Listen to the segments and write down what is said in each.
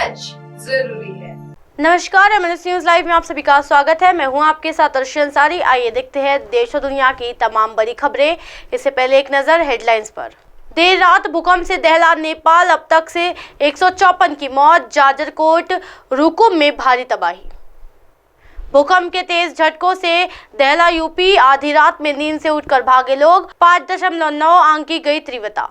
सच जरूरी है। नमस्कार, एमएनएस न्यूज लाइव में आप सभी का स्वागत है। मैं हूं आपके साथ अर्शी अंसारी। आइए देखते हैं देश और दुनिया की तमाम बड़ी खबरें। इससे पहले एक नजर हेडलाइंस पर। देर रात भूकंप से दहला नेपाल, अब तक से 154 की मौत। जाजरकोट रुकुम में भारी तबाही। भूकंप के तेज झटकों से दहला यूपी, आधी रात में नींद से उठकर भागे लोग। 5.9 आंकी गई तीव्रता।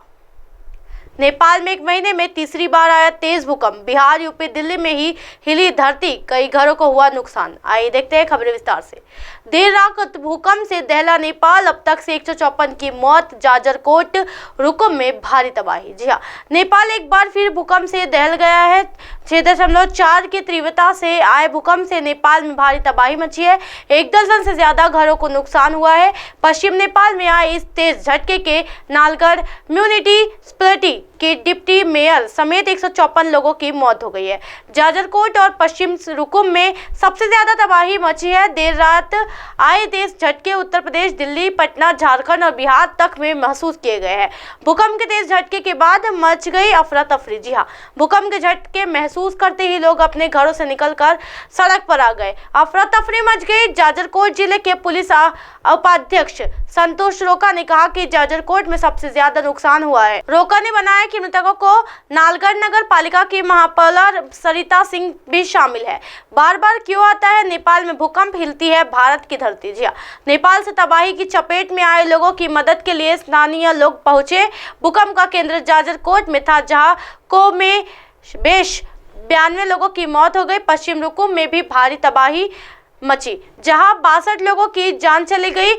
नेपाल में एक महीने में तीसरी बार आया तेज भूकंप। बिहार, यूपी, दिल्ली में ही हिली धरती, कई घरों को हुआ नुकसान। आइए देखते हैं खबरें विस्तार से। देर रात भूकंप से दहला नेपाल, अब तक से 154 की मौत। जाजरकोट रुकुम में भारी तबाही। जी हाँ, नेपाल एक बार फिर भूकंप से दहल गया है। 6.4 की तीव्रता से आए भूकंप से नेपाल में भारी तबाही मची है। 1 दर्जन से ज्यादा घरों को नुकसान हुआ है। पश्चिम नेपाल में आए इस तेज झटके के नालगढ़ म्यूनिसिपैलिटी के डिप्टी मेयर समेत 154 लोगों की मौत हो गई है। जाजरकोट और पश्चिम रुकुम में सबसे ज्यादा तबाही मची है। देर रात आए तेज झटके उत्तर प्रदेश, दिल्ली, पटना, झारखंड और बिहार तक में महसूस किए गए हैं। भूकंप के तेज झटके के बाद मच गई अफरा तफरी। जी हाँ, भूकंप के झटके महसूस करते ही लोग अपने घरों से निकलकर सड़क पर आ गए। अफरा तफरी मच गई। जाजरकोट जिले के पुलिस उपाध्यक्ष संतोष रोका ने कहा कि जाजरकोट में सबसे ज्यादा नुकसान हुआ है। रोका ने बनाया कि मृतकों को नालगढ़ नगर पालिका की महापौर सरिता सिंह भी शामिल है। बार बार क्यों आता है नेपाल में भूकंप, हिलती है भारत की धरती। जी हाँ, नेपाल से तबाही की चपेट में आए लोगों की मदद के लिए स्थानीय लोग पहुंचे। भूकंप का केंद्र जाजरकोट में था, जहां को में बेश 92 लोगों की मौत हो गई। पश्चिम रुकुम में भी भारी तबाही मची, जहां 62 लोगों की जान चली गई।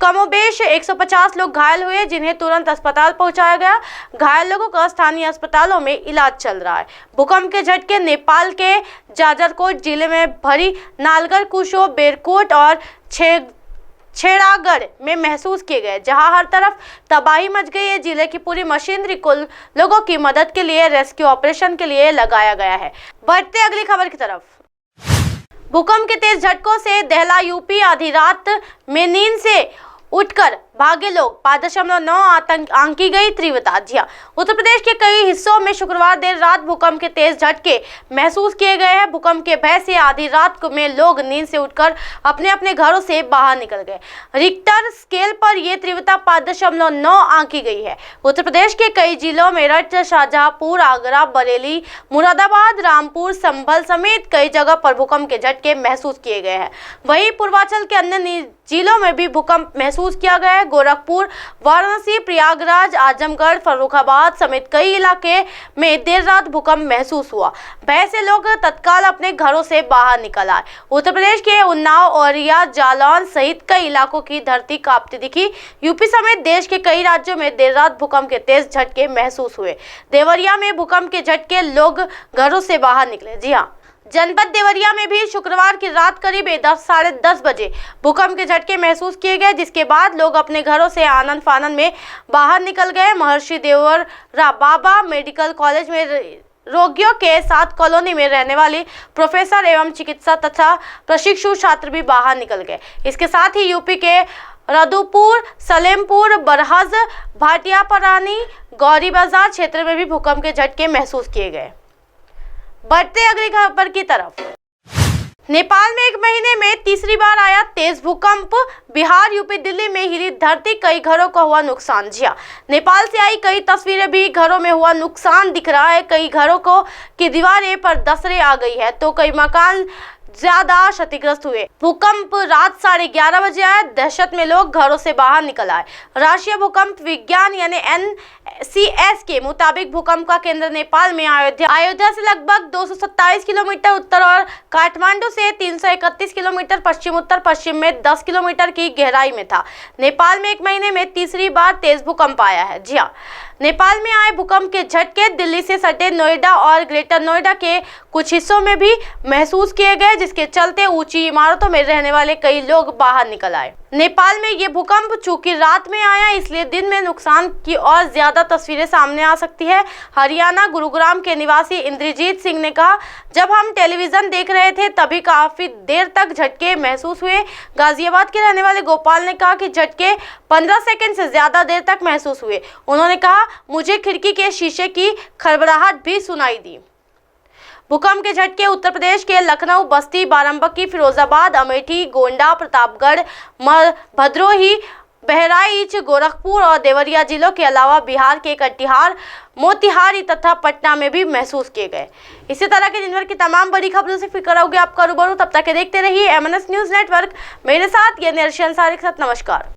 कमोबेश 150 लोग घायल हुए, जिन्हें तुरंत अस्पताल पहुंचाया गया। घायल लोगों का स्थानीय अस्पतालों में इलाज चल रहा है। भूकंप के झटके नेपाल के जाजरकोट जिले में भरी नालगढ़, कुशो, बेरकोट और छेड़ागढ़ में महसूस किए गए, जहां हर तरफ तबाही मच गई है। जिले की पूरी मशीनरी को लोगों की मदद के लिए, रेस्क्यू ऑपरेशन के लिए लगाया गया है। बढ़ते अगली खबर की तरफ। भूकंप के तेज झटकों से दहला यूपी, आधी रात में नींद से उठकर भागे लोग। 5.9 आंकी गई तीव्रता। जी हाँ, उत्तर प्रदेश के कई हिस्सों में शुक्रवार देर रात भूकंप के तेज झटके महसूस किए गए हैं। भूकंप के भय से आधी रात में लोग नींद से उठकर अपने अपने घरों से बाहर निकल गए। रिक्टर स्केल पर यह तीव्रता 5.9 आंकी गई है। उत्तर प्रदेश के कई जिलों मेरठ, शाहजहांपुर, आगरा, बरेली, मुरादाबाद, रामपुर, संभल समेत कई जगह पर भूकंप के झटके महसूस किए गए हैं। वहीं पूर्वांचल के अन्य जिलों में भी भूकंप महसूस किया गया है। गोरखपुर, वाराणसी, प्रयागराज, आजमगढ़, फर्रुखाबाद समेत कई इलाके में देर रात भूकंप महसूस हुआ। भय से लोग तत्काल अपने घरों से बाहर निकल आए। उत्तर प्रदेश के उन्नाव, औरिया, जालौन सहित कई इलाकों की धरती कांपती दिखी। यूपी समेत देश के कई राज्यों में देर रात भूकंप के तेज झटके महसूस हुए। देवरिया में भूकंप के झटके, लोग घरों से बाहर निकले। जी हाँ, जनपद देवरिया में भी शुक्रवार की रात करीब 10:30 बजे भूकंप के झटके महसूस किए गए, जिसके बाद लोग अपने घरों से आनन फानन में बाहर निकल गए। महर्षि देवरा बाबा मेडिकल कॉलेज में रोगियों के साथ कॉलोनी में रहने वाले प्रोफेसर एवं चिकित्सा तथा प्रशिक्षु छात्र भी बाहर निकल गए। इसके साथ ही यूपी के रदुपुर, सलेमपुर, बरहज, भाटियापरानी, गौरी बाजार क्षेत्र में भी भूकंप के झटके महसूस किए गए। बढ़ते अगली खबर की तरफ। नेपाल में एक महीने में तीसरी बार आया तेज भूकंप। बिहार, यूपी, दिल्ली में हिली धरती, कई घरों का हुआ नुकसान। जी हाँ, नेपाल से आई कई तस्वीरें भी घरों में हुआ नुकसान दिख रहा है। कई घरों को की दीवारें पर दसरे आ गई है, तो कई मकान ज्यादा क्षतिग्रस्त हुए। भूकंप रात 11:30 बजे आया। दहशत में लोग घरों से बाहर निकल आए। राष्ट्रीय भूकंप विज्ञान यानी NCS के मुताबिक भूकंप का केंद्र नेपाल में अयोध्या से लगभग 227 किलोमीटर उत्तर और काठमांडू से 331 किलोमीटर पश्चिम उत्तर पश्चिम में 10 किलोमीटर की गहराई में था। नेपाल में एक महीने में तीसरी बार तेज भूकंप आया है। जी हाँ, नेपाल में आए भूकंप के झटके दिल्ली से सटे नोएडा और ग्रेटर नोएडा के कुछ हिस्सों में भी महसूस किए गए, जिसके चलते ऊंची इमारतों में रहने वाले कई लोग बाहर निकल आए। नेपाल में ये भूकंप चूंकि रात में आया, इसलिए दिन में नुकसान की और ज्यादा तस्वीरें सामने आ सकती है। हरियाणा गुरुग्राम के निवासी इंद्रजीत सिंह ने कहा, जब हम टेलीविजन देख रहे थे तभी काफी देर तक झटके महसूस हुए। गाजियाबाद के रहने वाले गोपाल ने कहा कि झटके 15 सेकंड से ज्यादा देर तक महसूस हुए। उन्होंने कहा, मुझे खिड़की के शीशे की खड़बड़ाहट भी सुनाई दी। भूकंप के झटके उत्तर प्रदेश के लखनऊ, बस्ती, बाराबंकी, फिरोजाबाद, अमेठी, गोंडा, प्रतापगढ़, भदोही, बहराइच, गोरखपुर और देवरिया जिलों के अलावा बिहार के कटिहार, मोतिहारी तथा पटना में भी महसूस किए गए। इसी तरह के दिन भर की तमाम बड़ी खबरों से फिर कराओगे आपका रूबरू। तब तक देखते रहिए MNS न्यूज नेटवर्क। मेरे साथ ये अर्शी अंसारी के साथ नमस्कार।